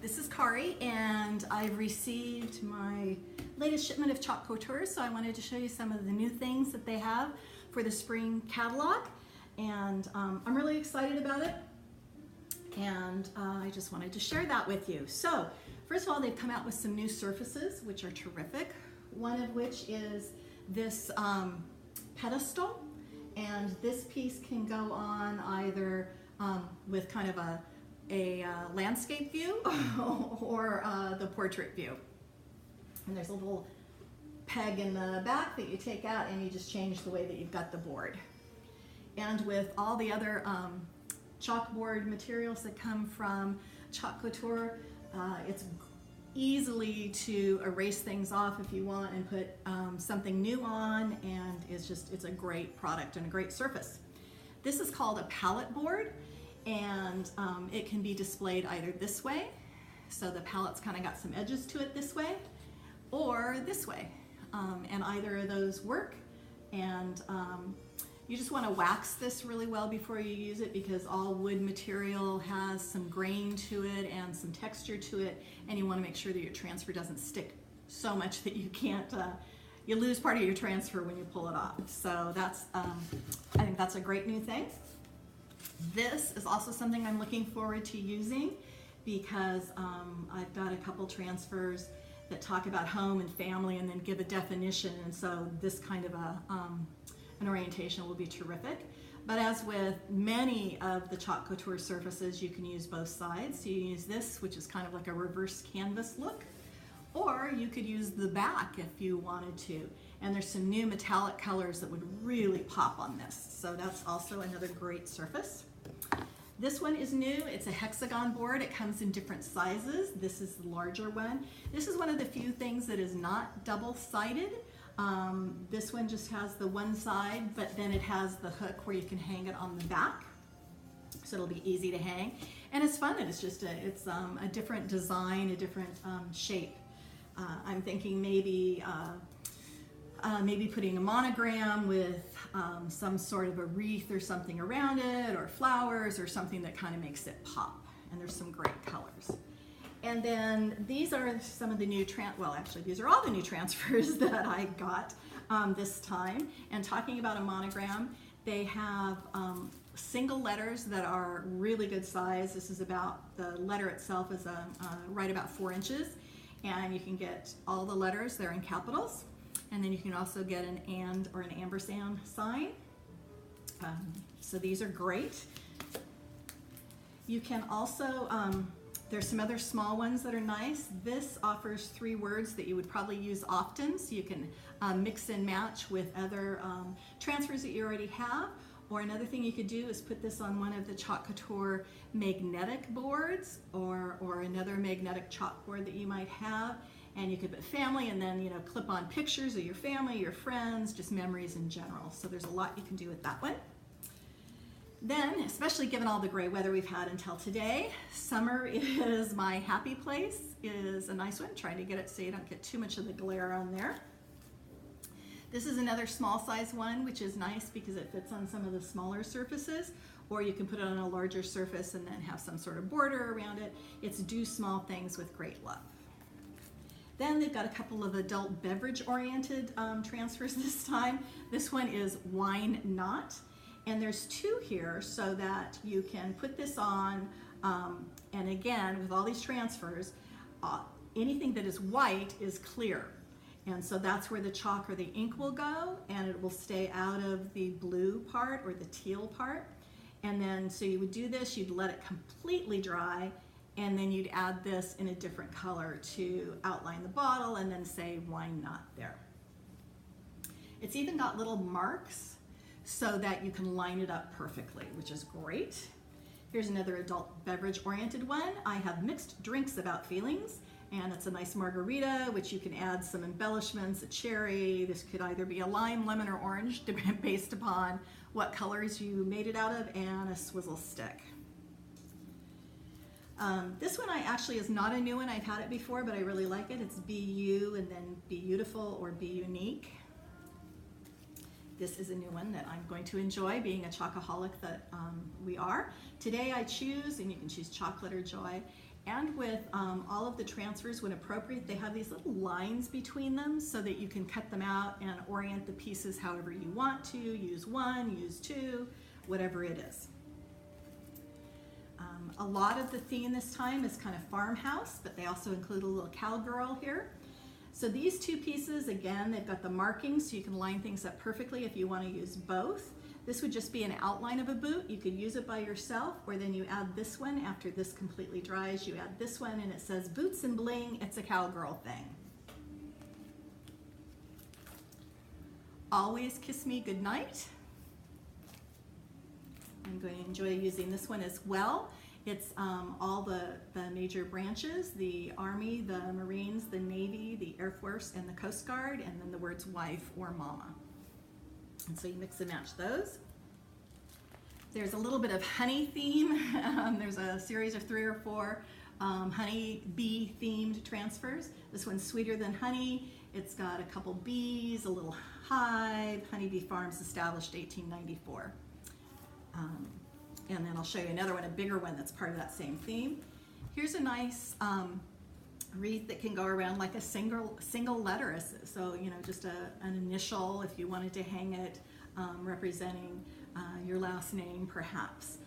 This is Kari, and I've received my latest shipment of Chalk Couture, so I wanted to show you some of the new things that they have for the spring catalog, and I'm really excited about it, and I just wanted to share that with you. So first of all, they've come out with some new surfaces which are terrific, one of which is this pedestal, and this piece can go on either with kind of a landscape view or the portrait view. And there's a little peg in the back that you take out and you just change the way that you've got the board. And with all the other chalkboard materials that come from Chalk Couture, it's easily to erase things off if you want and put something new on, and it's a great product and a great surface. This is called a palette board, and it can be displayed either this way, so the palette's kind of got some edges to it this way, or this way, and either of those work. And you just want to wax this really well before you use it, because all wood material has some grain to it and some texture to it, and you want to make sure that your transfer doesn't stick so much that you can't you lose part of your transfer when you pull it off. So that's I think that's a great new thing. This is also something I'm looking forward to using, because I've got a couple transfers that talk about home and family and then give a definition, and so this kind of an orientation will be terrific. But as with many of the Chalk Couture surfaces, you can use both sides. So you can use this, which is kind of like a reverse canvas look, or you could use the back if you wanted to. And there's some new metallic colors that would really pop on this. So that's also another great surface. This one is new. It's a hexagon board. It comes in different sizes. This is the larger one. This is one of the few things that is not double-sided. This one just has the one side, but then it has the hook where you can hang it on the back. So it'll be easy to hang. And it's fun, and it's just a different design, a different shape. I'm thinking maybe putting a monogram with some sort of a wreath or something around it, or flowers, or something that kind of makes it pop. And there's some great colors. And then these are some of the new these are all the new transfers that I got this time. And talking about a monogram, they have single letters that are really good size. This is about, the letter itself is right about 4 inches. And you can get all the letters, they're in capitals. And then you can also get an and or an ampersand sign. So these are great. You can also, there's some other small ones that are nice. This offers 3 words that you would probably use often, so you can mix and match with other transfers that you already have. Or another thing you could do is put this on one of the Chalk Couture magnetic boards, or another magnetic chalkboard that you might have, and you could put family and then clip on pictures of your family, your friends, just memories in general. So there's a lot you can do with that one. Then, especially given all the gray weather we've had until today, summer is my happy place, is a nice one. Trying to get it so you don't get too much of the glare on there. This is another small size one, which is nice because it fits on some of the smaller surfaces, or you can put it on a larger surface and then have some sort of border around it. It's do small things with great love. Then they've got a couple of adult beverage oriented transfers this time. This one is Wine Not, and there's 2 here so that you can put this on, and again, with all these transfers, anything that is white is clear. And so that's where the chalk or the ink will go, and it will stay out of the blue part or the teal part. And then, so you would do this, you'd let it completely dry, and then you'd add this in a different color to outline the bottle and then say Wine Not there. It's even got little marks so that you can line it up perfectly, which is great. Here's another adult beverage oriented one. I have Mixed Drinks About Feelings, and it's a nice margarita, which you can add some embellishments, a cherry. This could either be a lime, lemon, or orange, based upon what colors you made it out of, and a swizzle stick. This one actually is not a new one. I've had it before, but I really like it. It's Be You and then Be Beautiful or Be Unique. This is a new one that I'm going to enjoy, being a chocoholic that we are. Today I choose, and you can choose chocolate or joy, And with all of the transfers, when appropriate, they have these little lines between them so that you can cut them out and orient the pieces however you want to. Use one, use two, whatever it is. A lot of the theme this time is kind of farmhouse, but they also include a little cowgirl here. So these two pieces, again, they've got the markings so you can line things up perfectly if you want to use both. This would just be an outline of a boot. You could use it by yourself, or then you add this one after this completely dries. You add this one and it says boots and bling, it's a cowgirl thing. Always kiss me goodnight. I'm going to enjoy using this one as well. It's all the major branches, the Army, the Marines, the Navy, the Air Force, and the Coast Guard, and then the words wife or mama. And so you mix and match those. There's a little bit of honey theme. There's a series of 3 or 4 honey bee themed transfers. This one's sweeter than honey. It's got a couple bees, a little hive, Honeybee Farms established 1894. And then I'll show you another one, a bigger one that's part of that same theme. Here's a nice wreath that can go around like a single letter. So, you know, just an initial if you wanted to hang it representing your last name perhaps.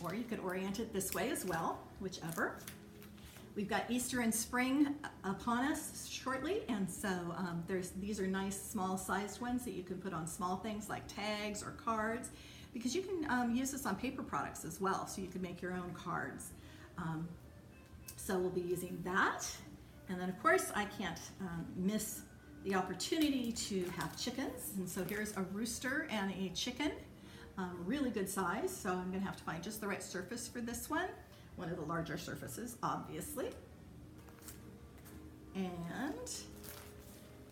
Or you could orient it this way as well, whichever. We've got Easter and spring upon us shortly, and so these are nice small sized ones that you can put on small things like tags or cards, because you can use this on paper products as well, so you can make your own cards. So we'll be using that. And then of course I can't miss the opportunity to have chickens. And so here's a rooster and a chicken, really good size. So I'm gonna have to find just the right surface for this one of the larger surfaces, obviously. And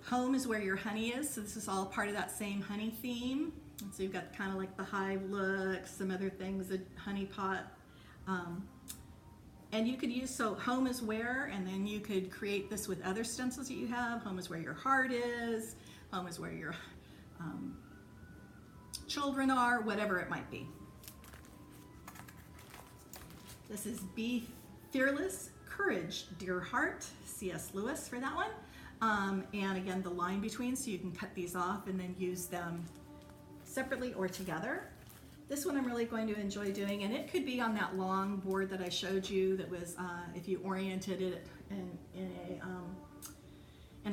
home is where your honey is. So this is all part of that same honey theme. And so you've got kind of like the hive look, some other things, a honey pot. And you could use, so home is where, and then you could create this with other stencils that you have. Home is where your heart is. Home is where your children are, whatever it might be. This is Be Fearless, Courage, Dear Heart, C.S. Lewis for that one. And again, the line between, so you can cut these off and then use them separately or together. This one I'm really going to enjoy doing, and it could be on that long board that I showed you that was, if you oriented it in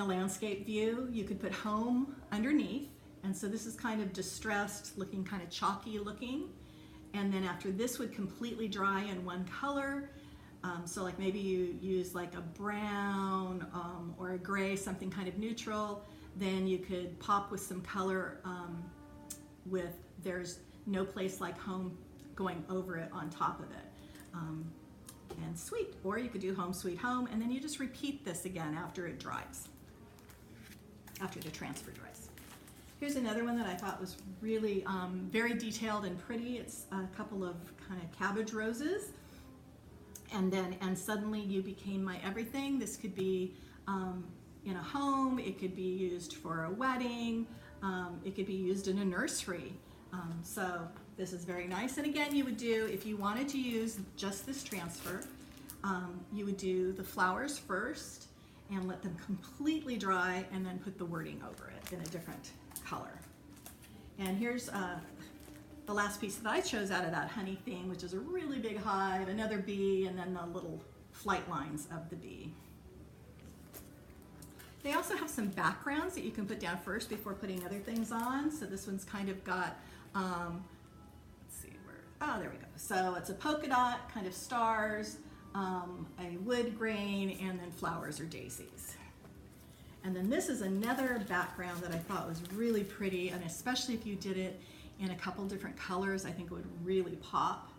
a landscape view, you could put home underneath. And so this is kind of distressed looking, kind of chalky looking. And then after this would completely dry in one color, so like maybe you use like a brown or a gray, something kind of neutral, then you could pop with some color with There's No Place Like Home going over it on top of it. And sweet, or you could do Home Sweet Home, and then you just repeat this again after it dries, after the transfer dries. Here's another one that I thought was really very detailed and pretty. It's a couple of kind of cabbage roses. And suddenly you became my everything. This could be in a home, it could be used for a wedding, it could be used in a nursery. So this is very nice. And again, you would do, if you wanted to use just this transfer, you would do the flowers first and let them completely dry and then put the wording over it in a different color. And here's the last piece that I chose out of that honey theme, which is a really big hive, another bee, and then the little flight lines of the bee. They also have some backgrounds that you can put down first before putting other things on. So this one's kind of got, let's see where, oh, there we go. So it's a polka dot, kind of stars, a wood grain, and then flowers or daisies. And then this is another background that I thought was really pretty, and especially if you did it in a couple different colors, I think it would really pop.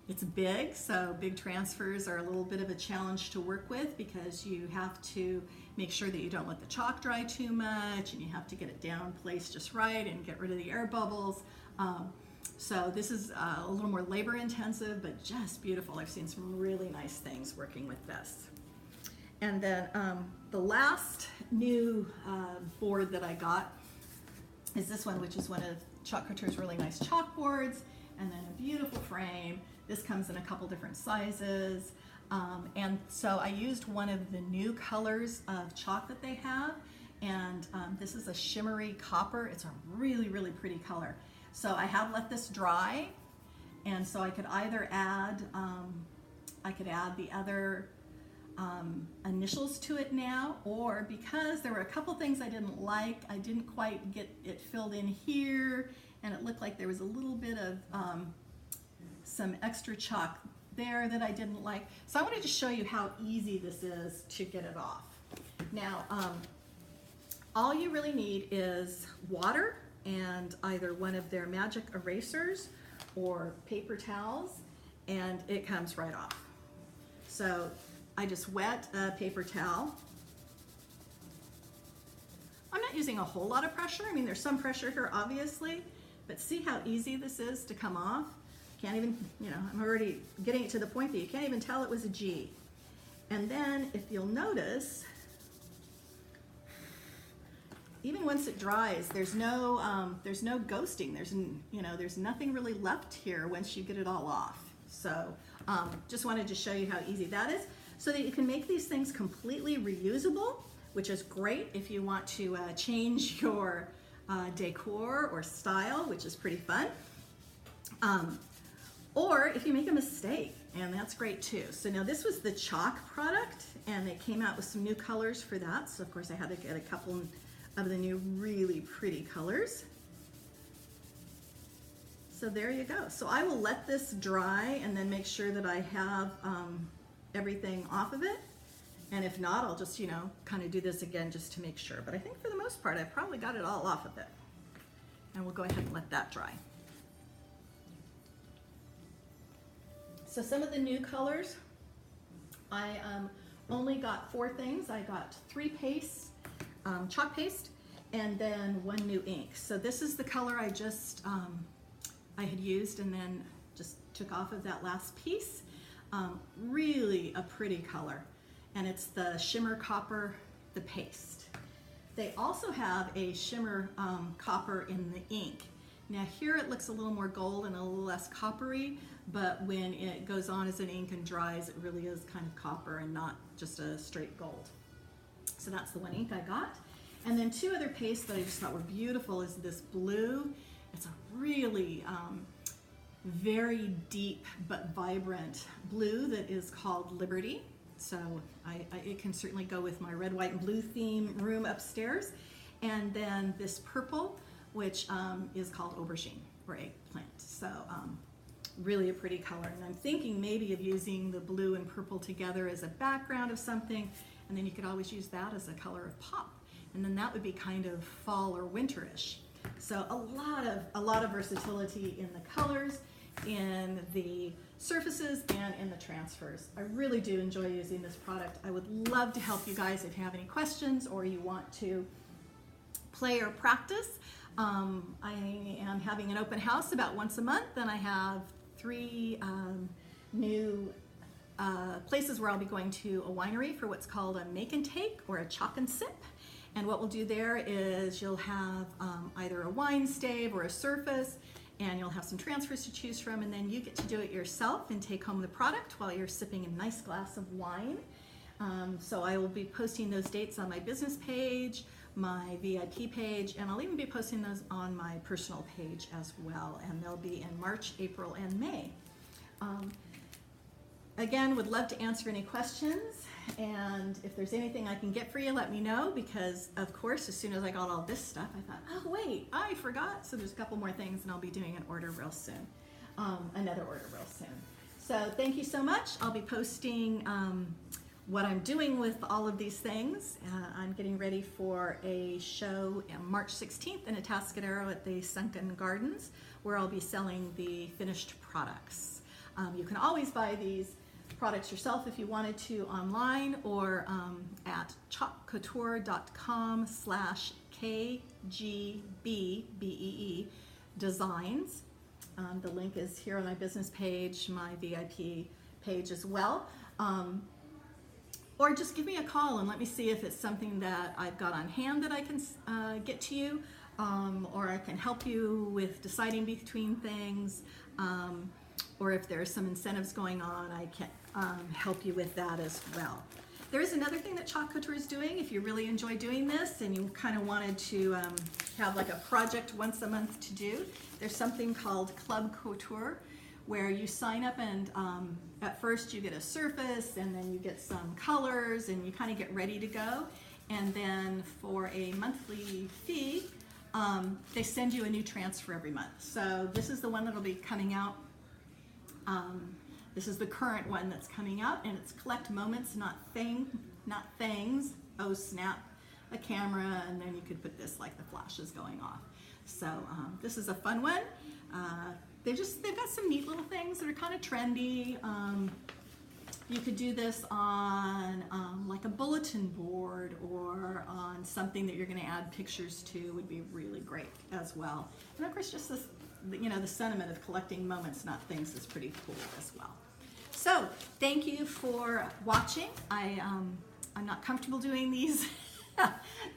It's big, so big transfers are a little bit of a challenge to work with because you have to make sure that you don't let the chalk dry too much, and you have to get it down placed just right and get rid of the air bubbles. So this is a little more labor intensive, but just beautiful. I've seen some really nice things working with this. And then the last new board that I got is this one, which is one of Couture's really nice chalkboards, and then a beautiful frame. This comes in a couple different sizes. And so I used one of the new colors of chalk that they have, and this is a shimmery copper. It's a really, really pretty color. So I have let this dry, and so I could either add, the other initials to it now, or because there were a couple things I didn't like, I didn't quite get it filled in here, and it looked like there was a little bit of some extra chalk there that I didn't like. So I wanted to show you how easy this is to get it off. Now, all you really need is water and either one of their magic erasers or paper towels, and it comes right off. So I just wet a paper towel. I'm not using a whole lot of pressure. I mean, there's some pressure here, obviously, but see how easy this is to come off? Can't even, I'm already getting it to the point that you can't even tell it was a G. And then if you'll notice, even once it dries, there's no ghosting. There's nothing really left here once you get it all off. So just wanted to show you how easy that is, so that you can make these things completely reusable, which is great if you want to change your decor or style, which is pretty fun. Or if you make a mistake, and that's great too. So now this was the chalk product, and they came out with some new colors for that. So of course I had to get a couple of the new really pretty colors. So there you go. So I will let this dry and then make sure that I have everything off of it. And if not, I'll just, kind of do this again just to make sure. But I think for the most part, I've probably got it all off of it. And we'll go ahead and let that dry. So some of the new colors, I only got 4 things. I got 3 pastes, chalk paste, and then 1 new ink. So this is the color I just, I had used and then just took off of that last piece. Really a pretty color. And it's the shimmer copper, the paste. They also have a shimmer copper in the ink. Now here it looks a little more gold and a little less coppery, but when it goes on as an ink and dries, it really is kind of copper and not just a straight gold. So that's the 1 ink I got. And then 2 other pastes that I just thought were beautiful is this blue. It's a really very deep but vibrant blue that is called Liberty. So it can certainly go with my red, white, and blue theme room upstairs. And then this purple, which is called aubergine or eggplant. So really a pretty color. And I'm thinking maybe of using the blue and purple together as a background of something, and then you could always use that as a color of pop. And then that would be kind of fall or winterish. So a lot of versatility in the colors, in the surfaces, and in the transfers. I really do enjoy using this product. I would love to help you guys if you have any questions or you want to play or practice. I am having an open house about once a month, and I have 3 new places where I'll be going to a winery for what's called a make and take or a chalk and sip. And what we'll do there is you'll have either a wine stave or a surface, and you'll have some transfers to choose from, and then you get to do it yourself and take home the product while you're sipping a nice glass of wine. So I will be posting those dates on my business page, my VIP page, and I'll even be posting those on my personal page as well, and they'll be in March, April, and May. Again, would love to answer any questions, and if there's anything I can get for you, let me know, because of course as soon as I got all this stuff I thought, oh wait, I forgot. So there's a couple more things, and I'll be doing an order real soon, another order real soon. So thank you so much. I'll be posting what I'm doing with all of these things. I'm getting ready for a show on March 16th in Atascadero at the Sunken Gardens, where I'll be selling the finished products. You can always buy these products yourself if you wanted to online, or at chalkcouture.com/KGBBEE designs. The link is here on my business page, my VIP page as well. Or just give me a call and let me see if it's something that I've got on hand that I can get to you, or I can help you with deciding between things. or if there's some incentives going on, I can help you with that as well. There is another thing that Chalk Couture is doing. If you really enjoy doing this and you kind of wanted to have like a project once a month to do, there's something called Club Couture, where you sign up and at first you get a surface and then you get some colors and you kind of get ready to go. And then for a monthly fee, they send you a new transfer every month. So this is the one that'll be coming out. This is the current one that's coming out, and it's collect moments, not things. Oh snap, a camera, and then you could put this like the flash is going off. So this is a fun one. They've got some neat little things that are kind of trendy. You could do this on like a bulletin board or on something that you're going to add pictures to would be really great as well. And of course, just this, you know, the sentiment of collecting moments, not things, is pretty cool as well. So thank you for watching. I'm not comfortable doing these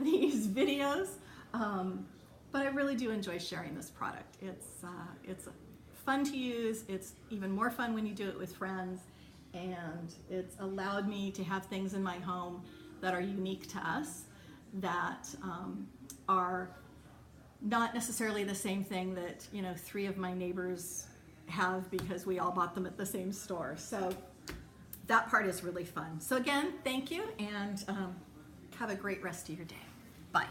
these videos, but I really do enjoy sharing this product. It's fun to use. It's even more fun when you do it with friends, and it's allowed me to have things in my home that are unique to us, that are not necessarily the same thing that, you know, 3 of my neighbors have because we all bought them at the same store. So that part is really fun. So again, thank you, and have a great rest of your day. Bye.